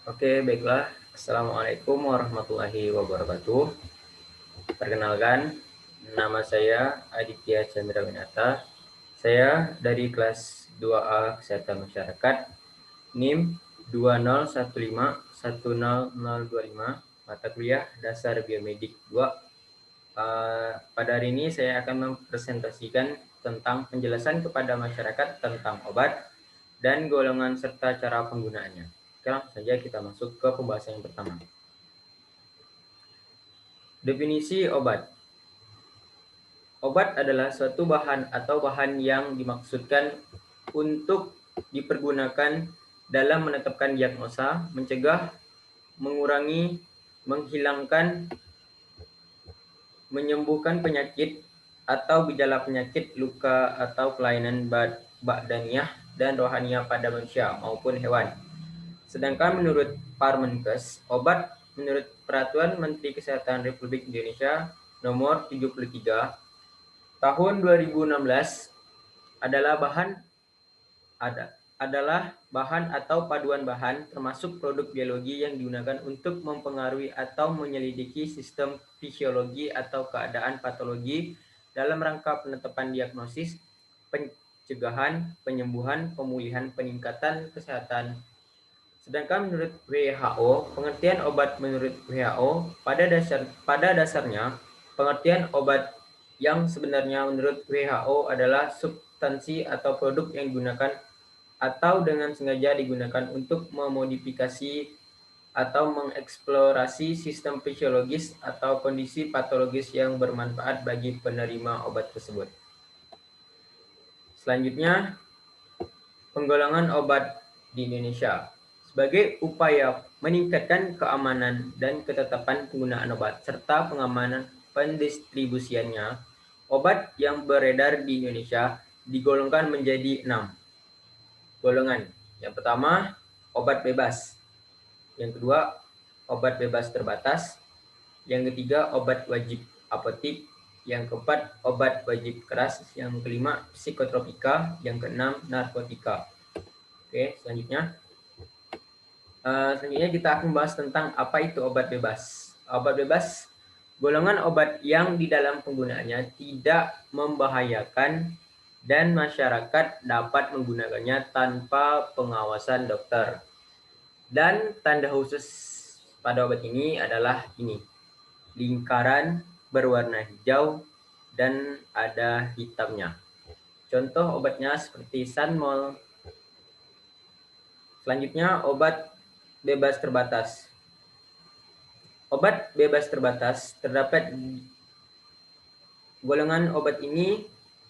Oke, baiklah. Assalamualaikum warahmatullahi wabarakatuh. Perkenalkan, nama saya Aditya Chandra Winata. Saya dari kelas 2A Kesehatan Masyarakat, NIM 2015100025, mata kuliah Dasar Biomedik 2. Pada hari ini saya akan mempresentasikan tentang penjelasan kepada masyarakat tentang obat dan golongan serta cara penggunaannya. Oke, langsung saja kita masuk ke pembahasan yang pertama. Definisi obat. Obat adalah suatu bahan atau bahan yang dimaksudkan untuk dipergunakan dalam menetapkan diagnosa, mencegah, mengurangi, menghilangkan, menyembuhkan penyakit atau gejala penyakit, luka atau kelainan badaniah dan rohaniah pada manusia maupun hewan. Sedangkan menurut Parmenkes, obat menurut Peraturan Menteri Kesehatan Republik Indonesia Nomor 73 Tahun 2016 adalah bahan atau paduan bahan termasuk produk biologi yang digunakan untuk mempengaruhi atau menyelidiki sistem fisiologi atau keadaan patologi dalam rangka penetapan diagnosis, pencegahan, penyembuhan, pemulihan, peningkatan kesehatan. Sedangkan menurut WHO, pengertian obat menurut WHO pada dasarnya pengertian obat yang sebenarnya menurut WHO adalah substansi atau produk yang digunakan atau dengan sengaja digunakan untuk memodifikasi atau mengeksplorasi sistem fisiologis atau kondisi patologis yang bermanfaat bagi penerima obat tersebut. Selanjutnya, penggolongan obat di Indonesia. Sebagai upaya meningkatkan keamanan dan ketetapan penggunaan obat serta pengamanan pendistribusiannya, obat yang beredar di Indonesia digolongkan menjadi 6 golongan. Yang pertama, obat bebas. Yang kedua, obat bebas terbatas. Yang ketiga, obat wajib apotik. Yang keempat, obat wajib keras. Yang kelima, psikotropika. Yang keenam, narkotika. Oke, selanjutnya kita akan membahas tentang apa itu obat bebas. Obat bebas, golongan obat yang di dalam penggunaannya tidak membahayakan dan masyarakat dapat menggunakannya tanpa pengawasan dokter. Dan tanda khusus pada obat ini adalah ini, lingkaran berwarna hijau dan ada hitamnya. Contoh obatnya seperti Sanmol. Selanjutnya, obat bebas terbatas. Obat bebas terbatas terdapat golongan obat ini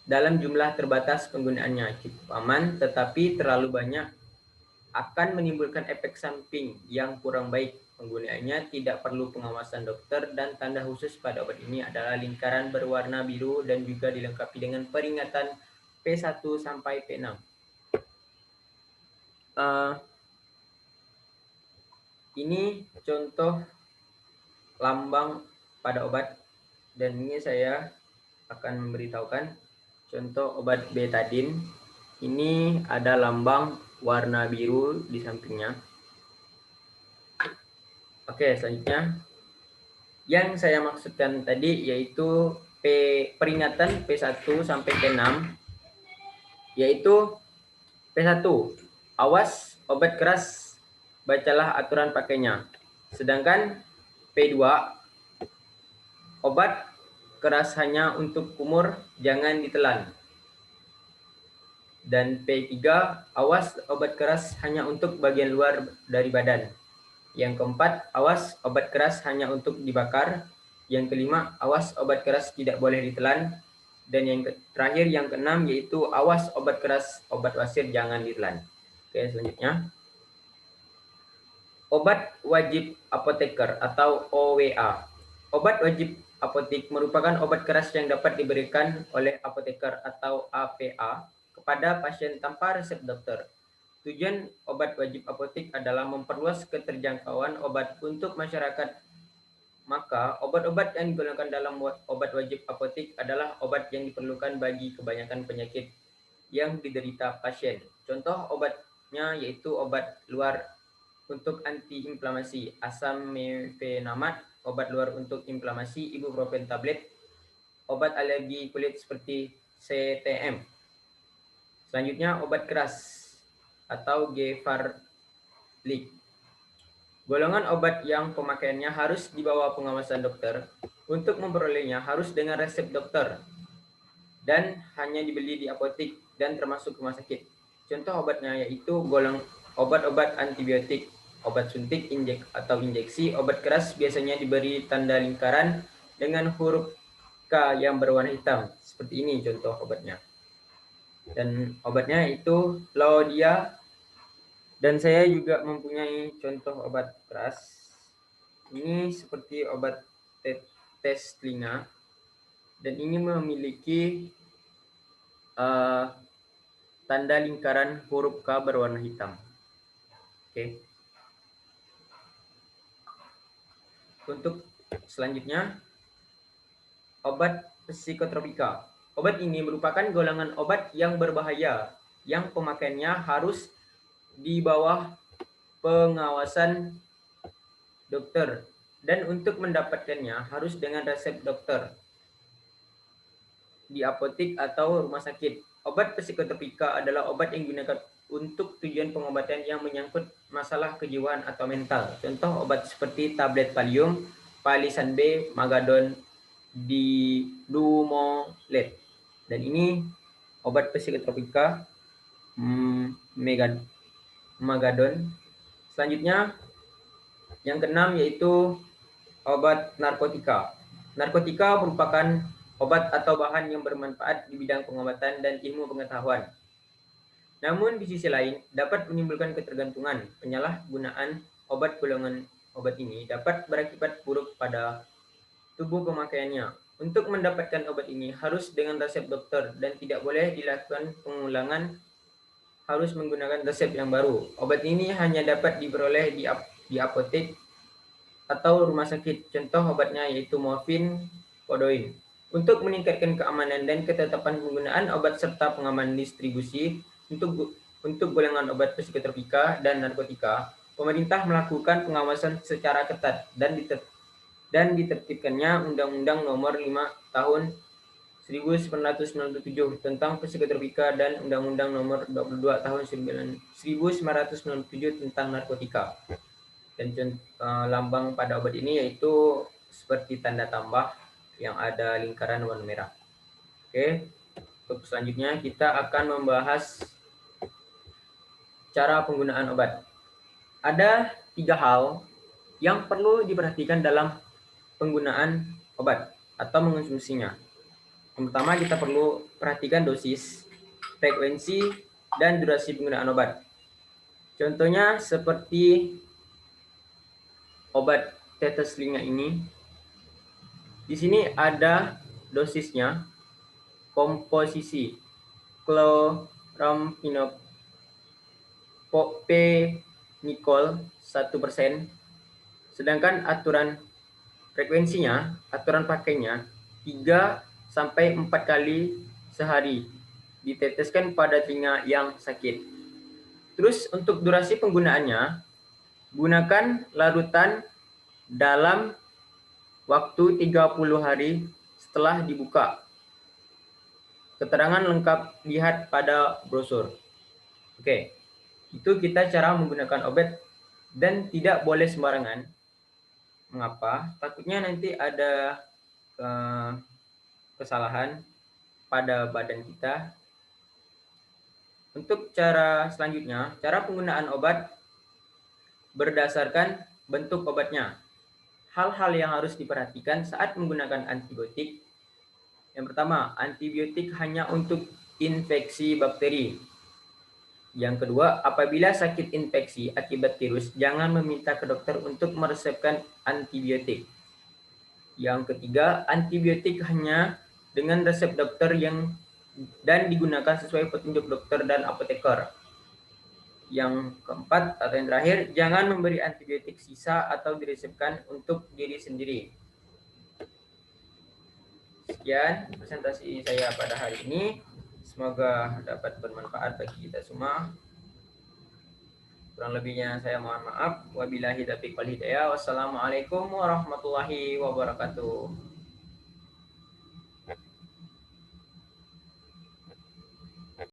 dalam jumlah terbatas penggunaannya, cukup aman, tetapi terlalu banyak akan menimbulkan efek samping yang kurang baik. Penggunaannya tidak perlu pengawasan dokter dan tanda khusus pada obat ini adalah lingkaran berwarna biru dan juga dilengkapi dengan peringatan P1 sampai P6. Ini contoh lambang pada obat dan ini saya akan memberitahukan contoh obat betadine. Ini ada lambang warna biru di sampingnya. Oke, selanjutnya yang saya maksudkan tadi yaitu peringatan P1 sampai P6, yaitu P1, awas obat keras, bacalah aturan pakainya. Sedangkan P2, obat keras hanya untuk kumur, jangan ditelan. Dan P3, awas obat keras hanya untuk bagian luar dari badan. Yang keempat, awas obat keras hanya untuk dibakar. Yang kelima, awas obat keras tidak boleh ditelan. Dan yang terakhir, yang keenam, yaitu awas obat keras, obat wasir jangan ditelan. Oke, selanjutnya. Obat wajib apoteker atau OWA. Obat wajib apotik merupakan obat keras yang dapat diberikan oleh apoteker atau APA kepada pasien tanpa resep dokter. Tujuan obat wajib apotik adalah memperluas keterjangkauan obat untuk masyarakat. Maka, obat-obat yang digunakan dalam obat wajib apotik adalah obat yang diperlukan bagi kebanyakan penyakit yang diderita pasien. Contoh obatnya yaitu obat luar untuk antiinflamasi, asam mefenamat, obat luar untuk inflamasi, ibuprofen tablet, obat alergi kulit seperti CTM. Selanjutnya obat keras atau Gevarlik. Golongan obat yang pemakaiannya harus di bawah pengawasan dokter. Untuk memperolehnya harus dengan resep dokter dan hanya dibeli di apotek dan termasuk rumah sakit. Contoh obatnya yaitu obat-obat antibiotik, obat suntik atau injeksi. Obat keras biasanya diberi tanda lingkaran dengan huruf K yang berwarna hitam. Seperti ini contoh obatnya. Dan obatnya itu Laudia. Dan saya juga mempunyai contoh obat keras. Ini seperti obat tetes telinga. Dan ini memiliki tanda lingkaran huruf K berwarna hitam. Oke. Untuk selanjutnya, obat psikotropika. Obat ini merupakan golongan obat yang berbahaya yang pemakaiannya harus di bawah pengawasan dokter dan untuk mendapatkannya harus dengan resep dokter di apotek atau rumah sakit. Obat psikotropika adalah obat yang digunakan untuk tujuan pengobatan yang menyangkut masalah kejiwaan atau mental. Contoh obat seperti tablet Valium, Palisan B, Magadon, Dumolet. Dan ini obat psikotropika Magadon. Selanjutnya yang keenam yaitu obat narkotika. Narkotika merupakan obat atau bahan yang bermanfaat di bidang pengobatan dan ilmu pengetahuan. Namun di sisi lain dapat menimbulkan ketergantungan. Penyalahgunaan obat golongan obat ini dapat berakibat buruk pada tubuh pemakaiannya. Untuk mendapatkan obat ini harus dengan resep dokter dan tidak boleh dilakukan pengulangan, harus menggunakan resep yang baru. Obat ini hanya dapat diperoleh di apotek atau rumah sakit. Contoh obatnya yaitu morfin, kodein. Untuk meningkatkan keamanan dan ketetapan penggunaan obat serta pengaman distribusi untuk golongan obat psikotropika dan narkotika, pemerintah melakukan pengawasan secara ketat dan ditertibkannya Undang-Undang Nomor 5 Tahun 1997 tentang psikotropika dan Undang-Undang Nomor 22 Tahun 1997 tentang narkotika. Dan lambang pada obat ini yaitu seperti tanda tambah yang ada lingkaran warna merah. Oke, untuk selanjutnya kita akan membahas cara penggunaan obat. Ada 3 hal yang perlu diperhatikan dalam penggunaan obat atau mengonsumsinya. Yang pertama kita perlu perhatikan dosis, frekuensi, dan durasi penggunaan obat. Contohnya seperti obat tetes telinga ini. Di sini ada dosisnya, komposisi chloramphenicol 1%, sedangkan aturan frekuensinya, aturan pakainya 3 sampai 4 kali sehari, diteteskan pada telinga yang sakit. Terus untuk durasi penggunaannya, gunakan larutan dalam waktu 30 hari setelah dibuka. Keterangan lengkap lihat pada brosur. Oke, itu kita cara menggunakan obat dan tidak boleh sembarangan. Mengapa? Takutnya nanti ada kesalahan pada badan kita. Untuk cara selanjutnya, cara penggunaan obat berdasarkan bentuk obatnya. Hal-hal yang harus diperhatikan saat menggunakan antibiotik. Yang pertama, antibiotik hanya untuk infeksi bakteri. Yang kedua, apabila sakit infeksi akibat virus, jangan meminta ke dokter untuk meresepkan antibiotik. Yang ketiga, antibiotik hanya dengan resep dokter dan digunakan sesuai petunjuk dokter dan apoteker. Yang keempat atau yang terakhir, jangan memberi antibiotik sisa atau diresepkan untuk diri sendiri. Sekian presentasi saya pada hari ini. Semoga dapat bermanfaat bagi kita semua. Kurang lebihnya saya mohon maaf. Wabillahi taufiq wal hidayah. Wassalamualaikum warahmatullahi wabarakatuh.